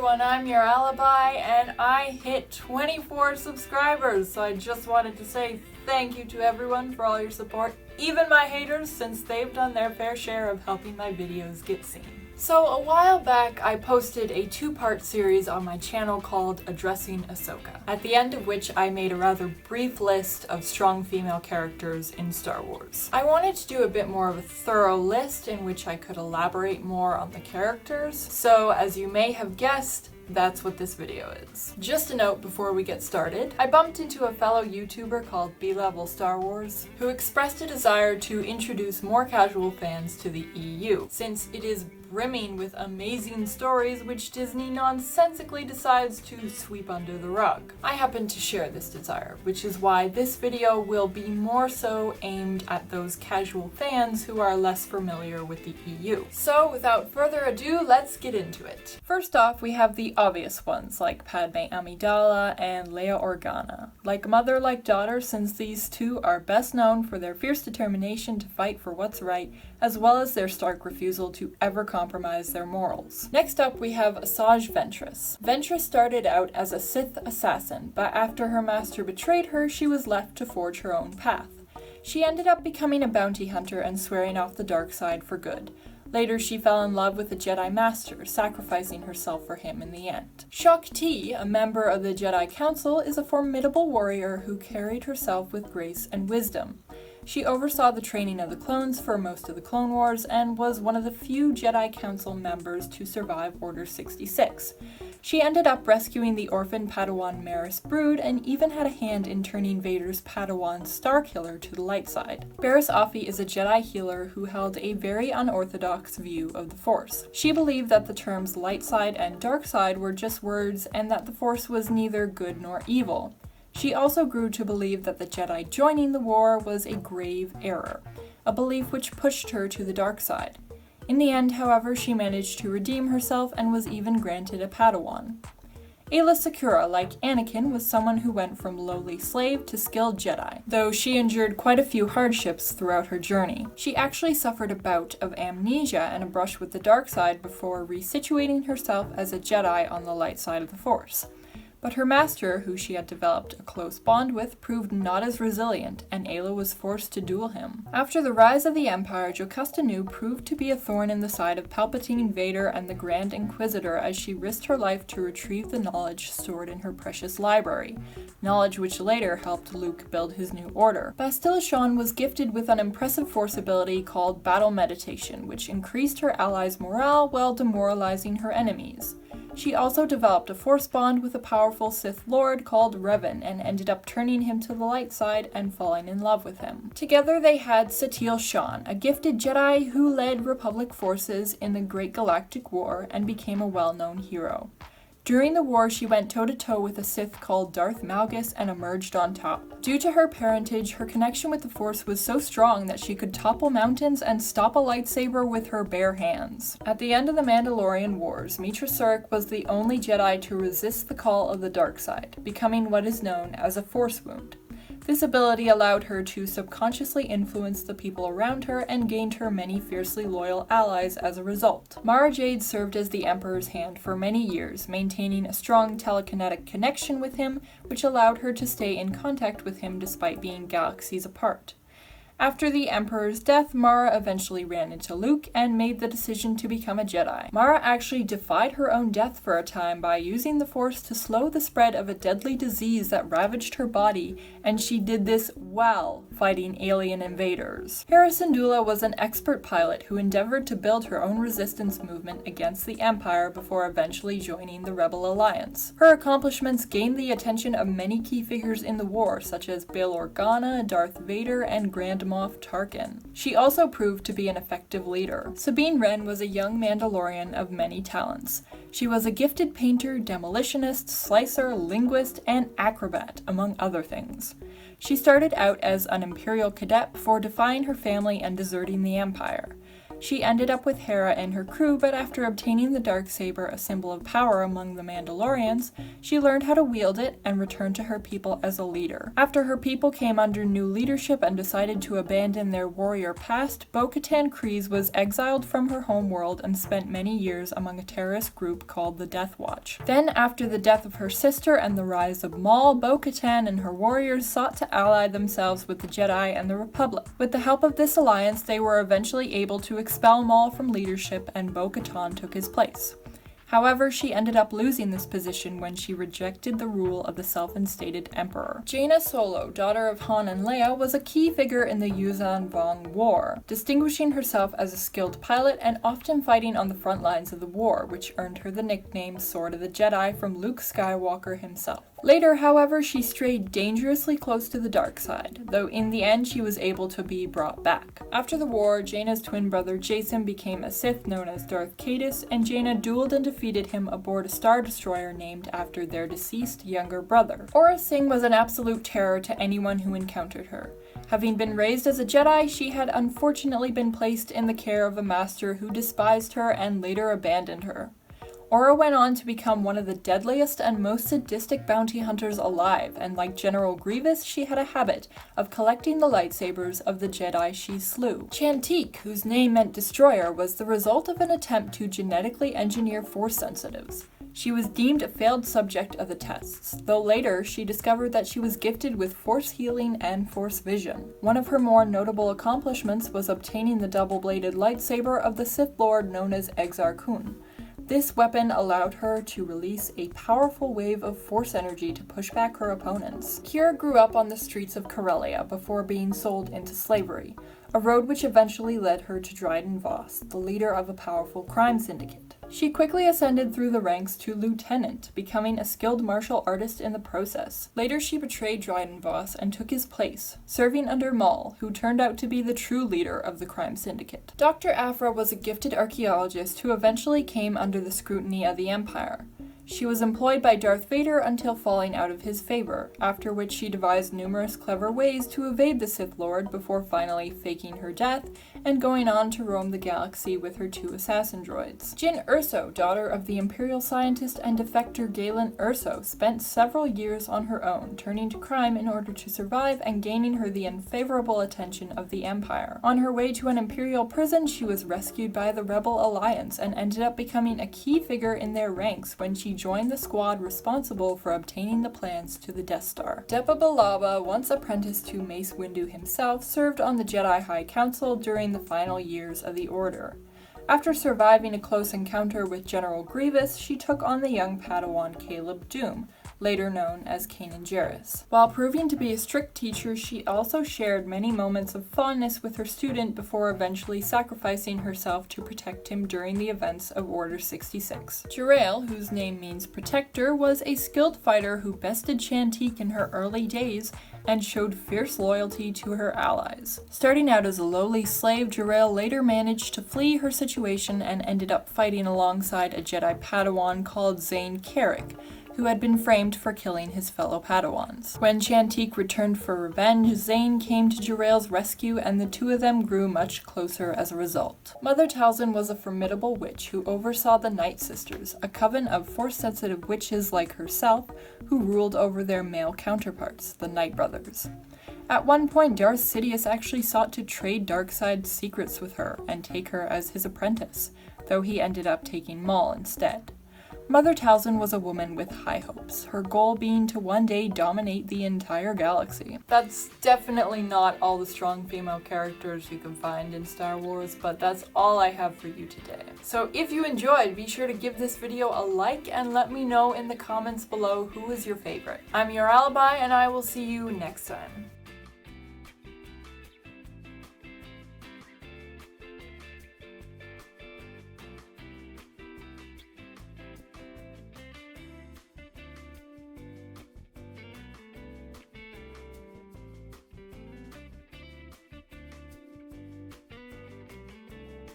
everyone, I'm your alibi, and I hit 24 subscribers, so I just wanted to say thank you to everyone for all your support, even my haters, since they've done their fair share of helping my videos get seen. So a while back, I posted a two-part series on my channel called Addressing Ahsoka, at the end of which I made a rather brief list of strong female characters in Star Wars. I wanted to do a bit more of a thorough list in which I could elaborate more on the characters, so as you may have guessed, that's what this video is. Just a note before we get started, I bumped into a fellow YouTuber called B-Level Star Wars, who expressed a desire to introduce more casual fans to the EU, since it is brimming with amazing stories which Disney nonsensically decides to sweep under the rug. I happen to share this desire, which is why this video will be more so aimed at those casual fans who are less familiar with the EU. So without further ado, let's get into it. First off, we have the obvious ones like Padme Amidala and Leia Organa. Like mother, like daughter, since these two are best known for their fierce determination to fight for what's right, as well as their stark refusal to ever compromise their morals. Next up, we have Asajj Ventress. Ventress started out as a Sith assassin, but after her master betrayed her, she was left to forge her own path. She ended up becoming a bounty hunter and swearing off the dark side for good. Later, she fell in love with a Jedi Master, sacrificing herself for him in the end. Shakti, a member of the Jedi Council, is a formidable warrior who carried herself with grace and wisdom. She oversaw the training of the clones for most of the Clone Wars and was one of the few Jedi Council members to survive Order 66. She ended up rescuing the orphan Padawan Maris Brood and even had a hand in turning Vader's Padawan Starkiller to the light side. Barriss Offee is a Jedi healer who held a very unorthodox view of the Force. She believed that the terms light side and dark side were just words and that the Force was neither good nor evil. She also grew to believe that the Jedi joining the war was a grave error, a belief which pushed her to the dark side. In the end, however, she managed to redeem herself and was even granted a Padawan. Ayla Sakura, like Anakin, was someone who went from lowly slave to skilled Jedi, though she endured quite a few hardships throughout her journey. She actually suffered a bout of amnesia and a brush with the dark side before resituating herself as a Jedi on the light side of the Force. But her master, who she had developed a close bond with, proved not as resilient, and Ayla was forced to duel him. After the rise of the Empire, Jocasta Nu proved to be a thorn in the side of Palpatine, Vader, and the Grand Inquisitor as she risked her life to retrieve the knowledge stored in her precious library, knowledge which later helped Luke build his new order. Satiel Shan was gifted with an impressive Force ability called Battle Meditation, which increased her allies' morale while demoralizing her enemies. She also developed a Force bond with a powerful Sith Lord called Revan and ended up turning him to the light side and falling in love with him. Together they had Satiel Shan, a gifted Jedi who led Republic forces in the Great Galactic War and became a well-known hero. During the war, she went toe-to-toe with a Sith called Darth Malgus and emerged on top. Due to her parentage, her connection with the Force was so strong that she could topple mountains and stop a lightsaber with her bare hands. At the end of the Mandalorian Wars, Meetra Surik was the only Jedi to resist the call of the dark side, becoming what is known as a Force wound. This ability allowed her to subconsciously influence the people around her and gained her many fiercely loyal allies as a result. Mara Jade served as the Emperor's hand for many years, maintaining a strong telekinetic connection with him, which allowed her to stay in contact with him despite being galaxies apart. After the Emperor's death, Mara eventually ran into Luke and made the decision to become a Jedi. Mara actually defied her own death for a time by using the Force to slow the spread of a deadly disease that ravaged her body, and she did this while fighting alien invaders. Hora Singh was an expert pilot who endeavored to build her own resistance movement against the Empire before eventually joining the Rebel Alliance. Her accomplishments gained the attention of many key figures in the war, such as Bail Organa, Darth Vader, and Grand Moff Tarkin. She also proved to be an effective leader. Sabine Wren was a young Mandalorian of many talents. She was a gifted painter, demolitionist, slicer, linguist, and acrobat, among other things. She started out as an Imperial cadet before defying her family and deserting the Empire. She ended up with Hera and her crew, but after obtaining the Darksaber, a symbol of power among the Mandalorians, she learned how to wield it and returned to her people as a leader. After her people came under new leadership and decided to abandon their warrior past, Bo-Katan Kryze was exiled from her homeworld and spent many years among a terrorist group called the Death Watch. Then, after the death of her sister and the rise of Maul, Bo-Katan and her warriors sought to ally themselves with the Jedi and the Republic. With the help of this alliance, they were eventually able to expel Maul from leadership, and Bo-Katan took his place. However, she ended up losing this position when she rejected the rule of the self-instated emperor. Jaina Solo, daughter of Han and Leia, was a key figure in the Yuuzhan Vong War, distinguishing herself as a skilled pilot and often fighting on the front lines of the war, which earned her the nickname Sword of the Jedi from Luke Skywalker himself. Later, however, she strayed dangerously close to the dark side, though in the end she was able to be brought back. After the war, Jaina's twin brother Jacen became a Sith known as Darth Caedus, and Jaina dueled and defeated him aboard a Star Destroyer named after their deceased younger brother. Hora Singh was an absolute terror to anyone who encountered her. Having been raised as a Jedi, she had unfortunately been placed in the care of a master who despised her and later abandoned her. Hora went on to become one of the deadliest and most sadistic bounty hunters alive, and like General Grievous, she had a habit of collecting the lightsabers of the Jedi she slew. Chantique, whose name meant destroyer, was the result of an attempt to genetically engineer Force sensitives. She was deemed a failed subject of the tests, though later she discovered that she was gifted with Force healing and Force vision. One of her more notable accomplishments was obtaining the double-bladed lightsaber of the Sith Lord known as Exar Kun. This weapon allowed her to release a powerful wave of Force energy to push back her opponents. Qi'ra grew up on the streets of Corellia before being sold into slavery, a road which eventually led her to Dryden Voss, the leader of a powerful crime syndicate. She quickly ascended through the ranks to lieutenant, becoming a skilled martial artist in the process. Later she betrayed Dryden Voss and took his place, serving under Maul, who turned out to be the true leader of the crime syndicate. Dr. Aphra was a gifted archaeologist who eventually came under the scrutiny of the Empire. She was employed by Darth Vader until falling out of his favor, after which she devised numerous clever ways to evade the Sith Lord before finally faking her death and going on to roam the galaxy with her 2 assassin droids. Jyn Erso, daughter of the Imperial scientist and defector Galen Erso, spent several years on her own, turning to crime in order to survive and gaining her the unfavorable attention of the Empire. On her way to an Imperial prison, she was rescued by the Rebel Alliance and ended up becoming a key figure in their ranks when she joined the squad responsible for obtaining the plans to the Death Star. Depa Billaba, once apprenticed to Mace Windu himself, served on the Jedi High Council during the final years of the Order. After surviving a close encounter with General Grievous, she took on the young Padawan Caleb Dume, later known as Kanan Jarrus. While proving to be a strict teacher, she also shared many moments of fondness with her student before eventually sacrificing herself to protect him during the events of Order 66. Jurael, whose name means protector, was a skilled fighter who bested Chantique in her early days and showed fierce loyalty to her allies. Starting out as a lowly slave, Jurael later managed to flee her situation and ended up fighting alongside a Jedi Padawan called Zane Carrick, who had been framed for killing his fellow Padawans. When Chantique returned for revenge, Zane came to Jurael's rescue and the two of them grew much closer as a result. Mother Talzin was a formidable witch who oversaw the Night Sisters, a coven of Force-sensitive witches like herself who ruled over their male counterparts, the Night Brothers. At one point, Darth Sidious actually sought to trade Darkseid's secrets with her and take her as his apprentice, though he ended up taking Maul instead. Mother Talzin was a woman with high hopes, her goal being to one day dominate the entire galaxy. That's definitely not all the strong female characters you can find in Star Wars, but that's all I have for you today. So if you enjoyed, be sure to give this video a like and let me know in the comments below who is your favorite. I'm your alibi and I will see you next time.